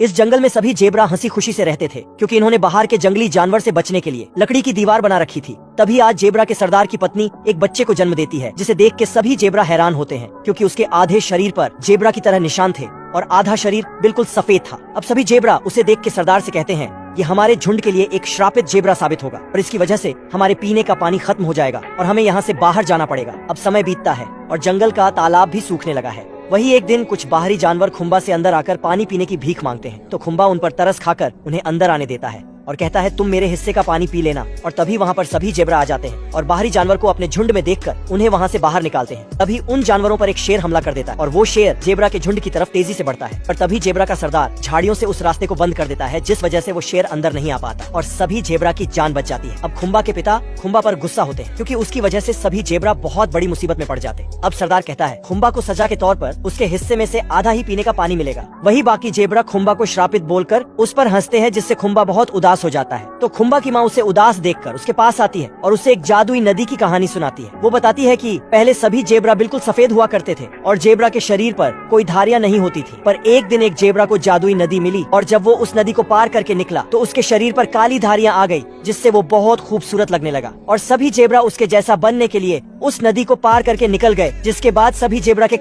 इस जंगल में सभी जेबरा हंसी खुशी से रहते थे क्योंकि इन्होंने बाहर के जंगली जानवर से बचने के लिए लकड़ी की दीवार बना रखी थी। तभी आज जेबरा के सरदार की पत्नी एक बच्चे को जन्म देती है, जिसे देख के सभी जेबरा हैरान होते हैं क्योंकि उसके आधे शरीर पर जेबरा की तरह निशान थे और आधा शरीर बिल्कुल सफेद था। अब सभी जेबरा उसे देख के सरदार से कहते हैं ये हमारे झुंड के लिए एक श्रापित जेबरा साबित होगा और इसकी वजह से हमारे पीने का पानी खत्म हो जाएगा और हमें यहाँ से बाहर जाना पड़ेगा। अब समय बीतता है और जंगल का तालाब भी सूखने लगा है। वही एक दिन कुछ बाहरी जानवर खुम्बा से अंदर आकर पानी पीने की भीख मांगते हैं, तो खुम्बा उन पर तरस खाकर उन्हें अंदर आने देता है और कहता है तुम मेरे हिस्से का पानी पी लेना। और तभी वहाँ पर सभी जेबरा आ जाते हैं और बाहरी जानवर को अपने झुंड में देखकर उन्हें वहाँ से बाहर निकालते हैं। तभी उन जानवरों पर एक शेर हमला कर देता है और वो शेर जेबरा के झुंड की तरफ तेजी से बढ़ता है, पर तभी जेबरा का सरदार झाड़ियों से उस रास्ते को बंद कर देता है, जिस वजह से वो शेर अंदर नहीं आ पाता और सभी जेबरा की जान बच जाती है। अब खुम्बा के पिता खुम्बा पर गुस्सा होते हैं क्योंकि उसकी वजह से सभी जेबरा बहुत बड़ी मुसीबत में पड़ जाते हैं। अब सरदार कहता है खुम्बा को सजा के तौर पर उसके हिस्से में से आधा ही पीने का पानी मिलेगा। वही बाकी जेबरा खुम्बा को श्रापित बोलकर उस पर हंसते हैं, जिससे खुम्बा बहुत उदास हो जाता है। तो खुम्बा की माँ उसे उदास देखकर उसके पास आती है और उसे एक जादुई नदी की कहानी सुनाती है। वो बताती है कि पहले सभी जेबरा बिल्कुल सफेद हुआ करते थे और जेबरा के शरीर पर कोई धारियां नहीं होती थी, पर एक दिन एक जेबरा को जादुई नदी मिली और जब वो उस नदी को पार करके निकला तो उसके शरीर पर काली धारियां आ गई, जिससे वो बहुत खूबसूरत लगने लगा और सभी जेबरा उसके जैसा बनने के लिए उस नदी को पार करके निकल गए, जिसके बाद सभी जेबरा के